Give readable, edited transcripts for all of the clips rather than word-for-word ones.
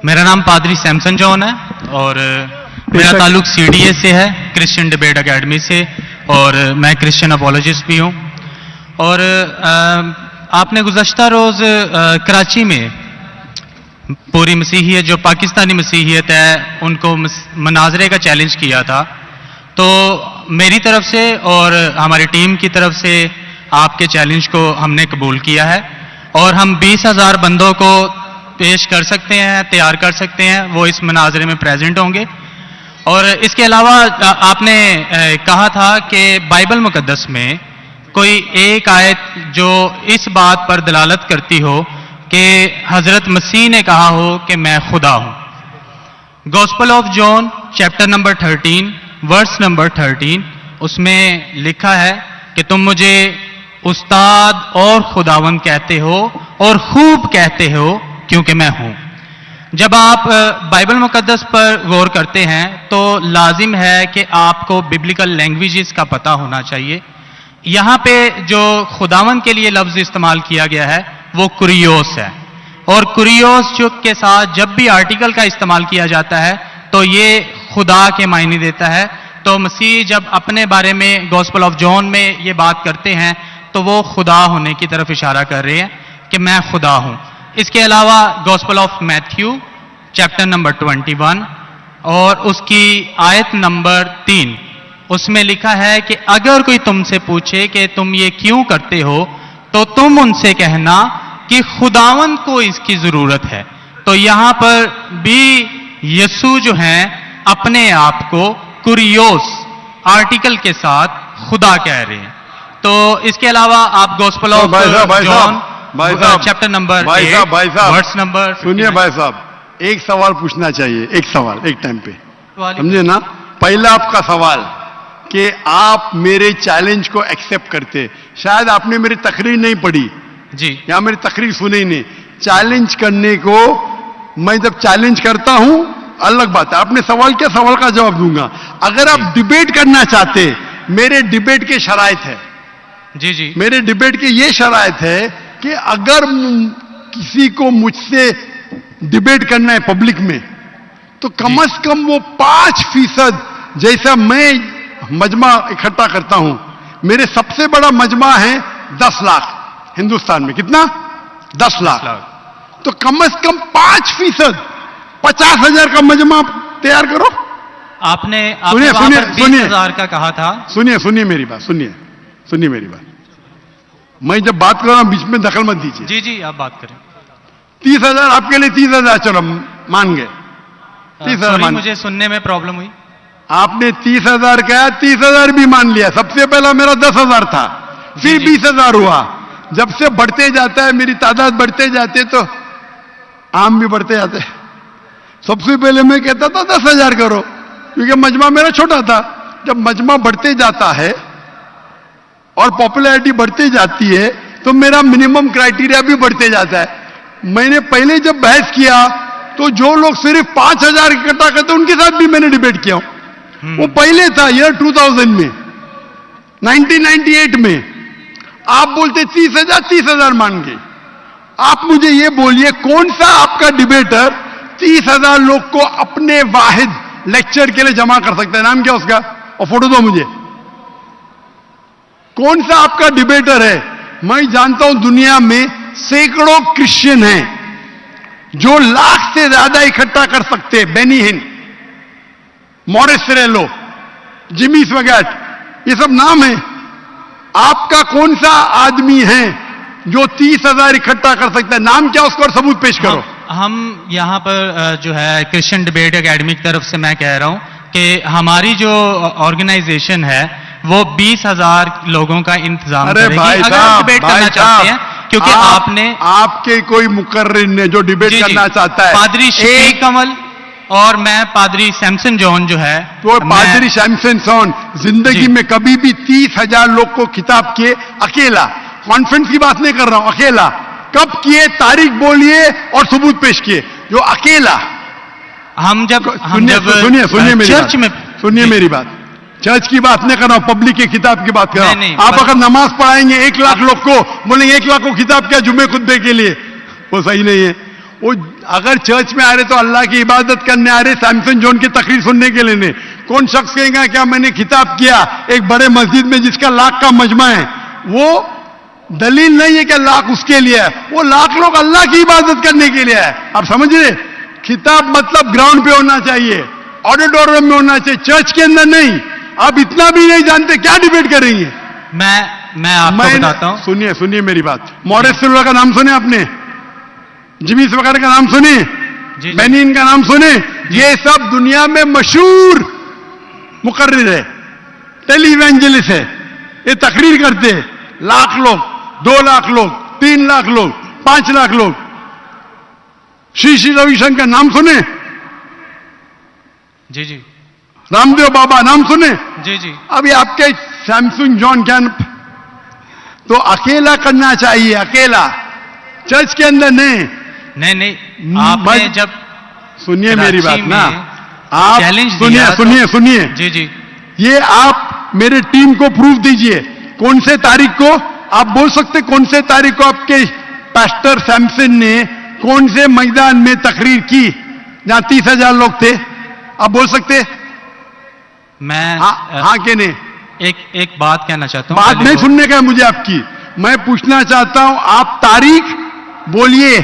मेरा नाम पादरी सैमसन जॉन है और मेरा ताल्लुक CDA से है, क्रिश्चियन डिबेट एकेडमी से, और मैं क्रिश्चियन अपोलॉजिस्ट भी हूँ। और आपने गुज़श्ता रोज़ कराची में पूरी मसीहियत जो पाकिस्तानी मसीहियत है उनको मनाजरे का चैलेंज किया था, तो मेरी तरफ से और हमारी टीम की तरफ से आपके चैलेंज को हमने कबूल किया है और हम 20,000 बंदों को पेश कर सकते हैं, तैयार कर सकते हैं, वो इस मनाजरे में प्रेजेंट होंगे। और इसके अलावा आपने कहा था कि बाइबल मुकद्दस में कोई एक आयत जो इस बात पर दलालत करती हो कि हजरत मसीह ने कहा हो कि मैं खुदा हूं। Gospel of John chapter number 13 verse number 13, उसमें लिखा है कि तुम मुझे उस्ताद और खुदावंद कहते हो और खूब कहते हो क्योंकि मैं हूं। जब आप बाइबल मुकद्दस पर गौर करते हैं तो लाजिम है कि आपको बिब्लिकल लैंग्वेजेस का पता होना चाहिए। यहां पे जो खुदावंद के लिए लफ्ज इस्तेमाल किया गया है वो कुरियोस है, और कुरियोस जो के साथ जब भी आर्टिकल का इस्तेमाल किया जाता है तो ये खुदा के मायने देता है। तो मसीह जब अपने बारे में गॉस्पेल ऑफ जॉन में ये बात करते हैं तो वो खुदा होने की तरफ इशारा कर रहे हैं कि मैं खुदा हूं। इसके अलावा gospel of Matthew chapter number 21 और उसकी आयत नंबर 3, उसमें लिखा है कि अगर कोई तुमसे पूछे कि तुम ये क्यों करते हो तो तुम उनसे कहना कि खुदावंद को इसकी जरूरत है। तो यहां पर भी यीशु जो हैं अपने आप को कुरियोस आर्टिकल के साथ खुदा कह रहे हैं। तो इसके अलावा आप gospel of John chapter number 8 verse number, सुनिए भाई साहब, एक सवाल पूछना चाहिए, एक सवाल एक टाइम पे, समझे ना। पहला आपका सवाल कि आप मेरे चैलेंज को एक्सेप्ट करते, शायद आपने मेरी तकरीर नहीं पढ़ी जी, या मेरी तकरीर सुनी नहीं। चैलेंज करने को मैं जब चैलेंज करता हूं अलग बात है, आपने सवाल किया, सवाल का जवाब दूंगा। अगर आप डिबेट करना चाहते, मेरे डिबेट के शराइत है जी जी, मेरे डिबेट के ये शराइत है कि अगर किसी को मुझसे डिबेट करना है पब्लिक में तो कम से कम वो 5% जैसा मैं मजमा इकट्ठा करता हूं। मेरे सबसे बड़ा मजमा है 10 लाख हिंदुस्तान में। कितना? 10 लाख। तो कम से कम 5%, 50,000 का मजमा तैयार करो। आपने सुनिए सुनिए सुनिए 20,000 का कहा था। सुनिए मेरी बात, सुनिए मेरी बात। मैं जब बात कर रहा हूं बीच में दखल मत दीजिए। जी जी, आप बात करें। 30,000 आपके लिए 30,000, चलो मान गए 30,000 मान। मुझे सुनने में प्रॉब्लम हुई। आपने 30,000 कहा, 30,000 भी मान लिया। सबसे पहला मेरा 10,000 था, फिर 20,000 हुआ। जब से बढ़ते जाता है, मेरी तादाद बढ़ते जाते तो आम भी बढ़ते जाते। सबसे पहले मैं कहता था 10,000 करो, क्योंकि मजमा मेरा छोटा था। जब मजमा बढ़ते जाता है और पॉपुलैरिटी बढ़ती जाती है तो मेरा मिनिमम क्राइटेरिया भी बढ़ते जाता है। मैंने पहले जब बहस किया तो जो लोग सिर्फ 5,000 इकट्ठा करते उनके साथ भी मैंने डिबेट किया। वो पहले था ईयर 2000 में, 1998 में। आप बोलते 30,000 मान गए। आप मुझे ये बोलिए कौन सा आपका डिबेटर 30,000 लोग को अपने वाहिद लेक्चर के लिए जमा कर सकता है? नाम क्या उसका, और फोटो दो मुझे। कौन सा आपका डिबेटर है? मैं जानता हूं दुनिया में सैकड़ों क्रिश्चियन हैं जो लाख से ज्यादा इकट्ठा कर सकते हैं। बेनी हिन, मॉरिस सिरेलो, जिमी स्वगैट, ये सब नाम है। आपका कौन सा आदमी है जो 30,000 इकट्ठा कर सकता है? नाम क्या उसको और सबूत पेश करो। हम यहाँ पर जो है क्रिश्चियन डिबेट एकेडमी की तरफ से मैं कह रहा हूँ कि हमारी जो ऑर्गेनाइजेशन है वो 20,000 लोगों का इंतजाम करेगी। अगर आप डिबेट करना चाहते हैं, क्योंकि आपके कोई मुकर्रिर ने जो डिबेट करना चाहता है, पादरी शफीक कमल और मैं पादरी सैमसन जॉन जो है, तो पादरी सैमसन जॉन जिंदगी में कभी भी 30,000 लोग को खिताब किए अकेला। कॉन्फ्रेंस की बात नहीं कर रहा हूं, अकेला। कब किए? तारीख बोलिए और सबूत पेश किए। जो अकेला सुनिए मेरी बात, चर्च की बात नहीं कर रहा हूं, पब्लिक की किताब की बात कर रहा हूं। आप अगर नमाज पढ़ाएंगे 1 लाख लोग को, बोलेंगे 1 लाख को किताब क्या जुमे खुतबे के लिए, वो सही नहीं है। वो अगर चर्च में आ रहे तो अल्लाह की इबादत करने आ रहे, सैमसन जॉन की तकरीर सुनने के लिए नहीं। कौन शख्स कहेगा क्या मैंने खिताब किया एक बड़े मस्जिद में जिसका लाख का मजमा है, वो दलील नहीं है कि लाख उसके लिए है, वो लाख लोग अल्लाह की इबादत करने के लिए है। आप समझ रहे? खिताब मतलब ग्राउंड पे होना चाहिए, ऑडिटोरियम में होना चाहिए, चर्च के अंदर नहीं। आप इतना भी नहीं जानते, क्या डिबेट करेंगे? मैं आपको बताता हूं। सुनिए मेरी बात। मॉरिस सिल्वा का नाम सुने आपने? जिमी वगैरह का नाम सुने? बेनिन का नाम सुने? ये सब दुनिया में मशहूर मुकर्रिर है, टेलीवेंजलिस्ट है। ये तकरीर करते हैं, लाख लोग, 2 लाख लोग, 3 लाख लोग, 5 लाख लोग। श्री रविशंकर नाम सुने? जी। रामदेव बाबा नाम सुने? जी। अभी आपके सैमसंग जॉन कैन तो अकेला करना चाहिए, अकेला, चर्च के अंदर नहीं। आपने जब सुनिए मेरी बात ना, आप सुनिए। जी। ये आप मेरे टीम को प्रूफ दीजिए, कौन से तारीख को आप बोल सकते, कौन से तारीख को आपके पास्टर सैमसन ने कौन से मैदान में तकरीर की जहां 30,000 लोग थे? आप बोल सकते? मैं हाँ के नहीं? एक बात कहना चाहता हूं। बात नहीं सुनने का है मुझे आपकी, मैं पूछना चाहता हूं। आप तारीख बोलिए,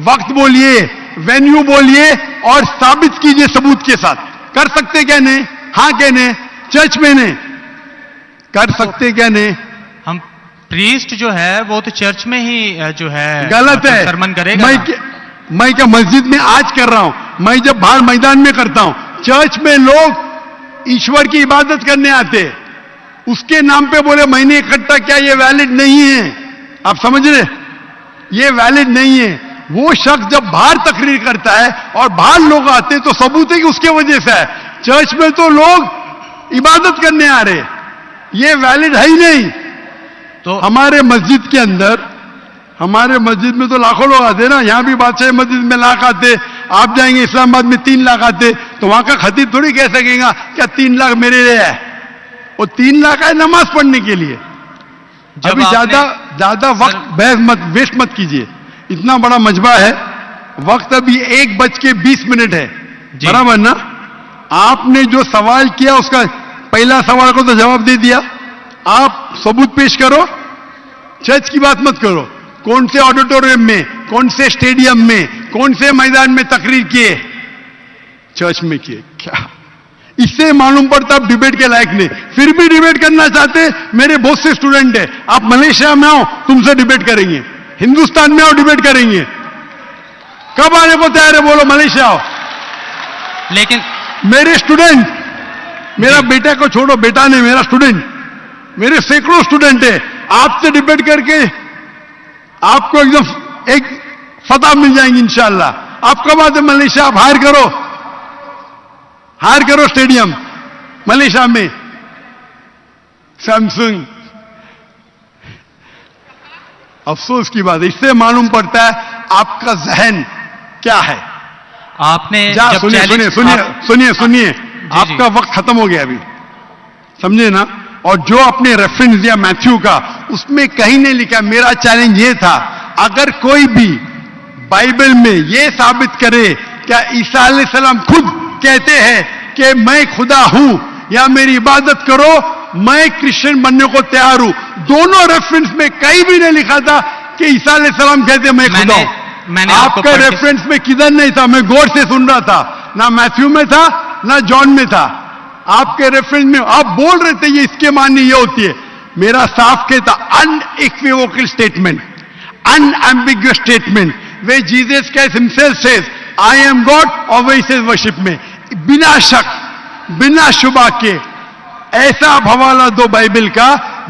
वक्त बोलिए, वेन्यू बोलिए और साबित कीजिए सबूत के साथ। कर सकते क्या नहीं? हाँ क्या नहीं? चर्च में नहीं कर सकते क्या नहीं? हम प्रीस्ट जो है वो तो चर्च में ही जो है गलत है, सरमन करेगा। मैं क्या मस्जिद में आज कर रहा हूं, मैं जब बाहर मैदान में करता हूं। चर्च में लोग ईश्वर की इबादत करने आते, उसके नाम पे बोले मैंने इकट्ठा किया, ये वैलिड नहीं है। आप समझ रहे? ये वैलिड नहीं है। वो शख्स जब बाहर तकरीर करता है और बाहर लोग आते तो सबूत है कि उसके वजह से है। चर्च में तो लोग इबादत करने आ रहे, ये वैलिड है ही नहीं। तो हमारे मस्जिद के अंदर, हमारे मस्जिद में तो लाखों लोग आते ना, यहां भी बादशाह मस्जिद में लाख आते, आप जाएंगे इस्लामाबाद में 3 लाख आते, तो वहां का खतीब थोड़ी कह सकेगा क्या 3 लाख मेरे लिए है। वो 3 लाख है नमाज पढ़ने के लिए। अभी ज्यादा वक्त बहस मत, वेस्ट मत कीजिए। इतना बड़ा मजबा है, वक्त अभी 1:20 है, बराबर ना? आपने जो सवाल किया उसका पहला सवाल को तो जवाब दे दिया। आप सबूत पेश करो, चर्च की बात मत करो। कौन से ऑडिटोरियम में, कौन से स्टेडियम में, कौन से मैदान में तकरीर किए? चर्च में किए। क्या इससे मालूम पड़ता आप डिबेट के लायक नहीं? फिर भी डिबेट करना चाहते? मेरे बहुत से स्टूडेंट है, आप मलेशिया में आओ, तुमसे डिबेट करेंगे। हिंदुस्तान में आओ, डिबेट करेंगे। कब आने को तैयार है? बोलो, मलेशिया आओ। लेकिन मेरे स्टूडेंट, मेरा बेटा को छोड़ो, बेटा नहीं, मेरा स्टूडेंट, मेरे सैकड़ों स्टूडेंट है, आपसे डिबेट करके आपको एकदम एक फतह मिल जाएंगी इंशाअल्लाह। आप कब आते मलेशिया? आप हायर करो स्टेडियम मलेशिया में। सैमसंग, अफसोस की बात है, इससे मालूम पड़ता है आपका जहन क्या है। आपने सुनिए, आपका वक्त खत्म हो गया अभी, समझे ना? और जो आपने रेफरेंस दिया मैथ्यू का, उसमें कहीं नहीं लिखा। मेरा चैलेंज ये था, अगर कोई भी बाइबल में ये साबित करे क्या ईसा अलैहिस्सलाम खुद कहते हैं कि मैं खुदा हूं या मेरी इबादत करो, मैं क्रिश्चियन बनने को तैयार हूं। दोनों रेफरेंस में कहीं भी नहीं लिखा था कि ईसा अलैहिस्सलाम कहते मैं खुदा हूं। आपका रेफरेंस में किधर नहीं था, मैं गौर से सुन रहा था, ना मैथ्यू में था ना जॉन में था। आपके रेफरेंस में आप बोल रहे थे ये इसके माननी ये होती है। मेरा साफ कहता unequivocal statement, unambiguous statement, way Jesus Christ himself says I am God और वे सेज वर्शिप में, बिना शक बिना शुबा के ऐसा हवाला दो बाइबल का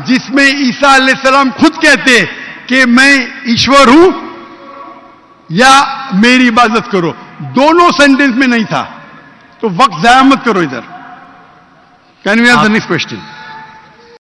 जिसमें ईसा अलैहिस्सलाम खुद कहते कि मैं ईश्वर हूं या मेरी इबादत करो। दोनों सेंटेंस में नहीं था, तो वक्त जाया मत करो इधर। Can we have the next question?